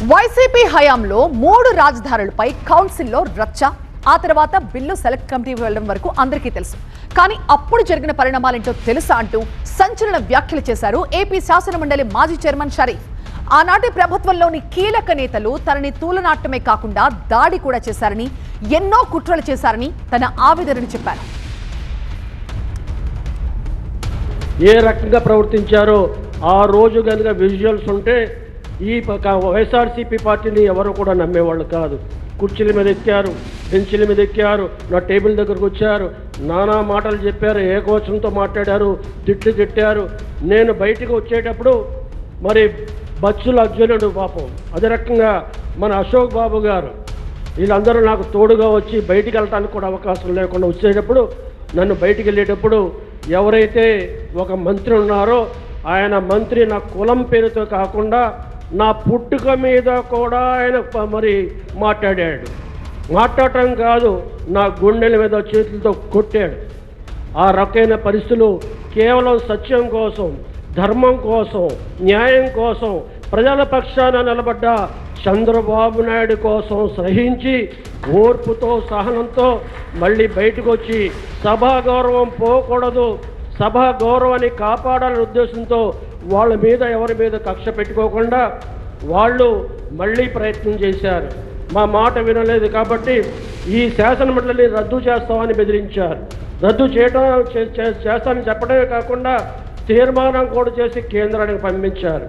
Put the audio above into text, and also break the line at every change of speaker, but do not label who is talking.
YCP హయాంలో 3 రాజధానులపై కౌన్సిల్లో రచ్చ. ఆ తర్వాత బిల్లు సెలెక్ట్ కమిటీ వెళ్లడం వరకు అందరికీ తెలుసు. కానీ అప్పుడు జరిగిన పరిణామాలేంటో తెలుసా అంటూ సంచలన వ్యాఖ్యలు చేశారు ఏపీ శాసనమండలి మాజీ చైర్మన్ షరీఫ్. ఆనాటి ప్రభుత్వంలోని కీలక నేతలు తనని తూలనాటమే కాకుండా దాడి కూడా చేశారని, ఎన్నో కుట్రలు చేశారని తన ఆవేదనను చెప్పారు.
ఏ రకంగా ప్రవర్తించారో ఆ రోజు కనుక విజువల్స్ ఉంటే ఈ వైఎస్ఆర్సీపీ పార్టీని ఎవరు కూడా నమ్మేవాళ్ళు కాదు. కుర్చీల మీద ఎక్కారు, బెంచీల మీద ఎక్కారు, నా టేబుల్ దగ్గరకు వచ్చారు, నానా మాటలు చెప్పారు, ఏకవచనంతో మాట్లాడారు, తిట్టారు. నేను బయటికి వచ్చేటప్పుడు మరి బచ్చుల అర్జునుడు పాపం, అదే రకంగా మన అశోక్ బాబు గారు, వీళ్ళందరూ నాకు తోడుగా వచ్చి బయటికి వెళ్ళటానికి కూడా అవకాశం లేకుండా వచ్చేటప్పుడు, నన్ను బయటికి వెళ్ళేటప్పుడు ఎవరైతే ఒక మంత్రి ఉన్నారో ఆయన మంత్రి నా కులం పేరుతో కాకుండా నా పుట్టుక మీద కూడా ఆయన మరి మాట్లాడటం కాదు, నా గుండెల మీద చేతులతో కొట్టాడు. ఆ రకమైన పరిస్థితులు కేవలం సత్యం కోసం, ధర్మం కోసం, న్యాయం కోసం, ప్రజల పక్షాన నిలబడ్డ చంద్రబాబు నాయుడు కోసం సహించి ఓర్పుతో సహనంతో మళ్ళీ బయటకు వచ్చి సభా గౌరవం పోకూడదు, సభా గౌరవాన్ని కాపాడాలనే ఉద్దేశంతో వాళ్ళ మీద ఎవరి మీద కక్ష పెట్టుకోకుండా వాళ్ళు మళ్ళీ ప్రయత్నం చేశారు. మా మాట వినలేదు కాబట్టి ఈ శాసనమండలిని రద్దు చేస్తామని బెదిరించారు. రద్దు చేస్తానని చెప్పడమే కాకుండా తీర్మానం కూడా చేసి కేంద్రానికి పంపించారు.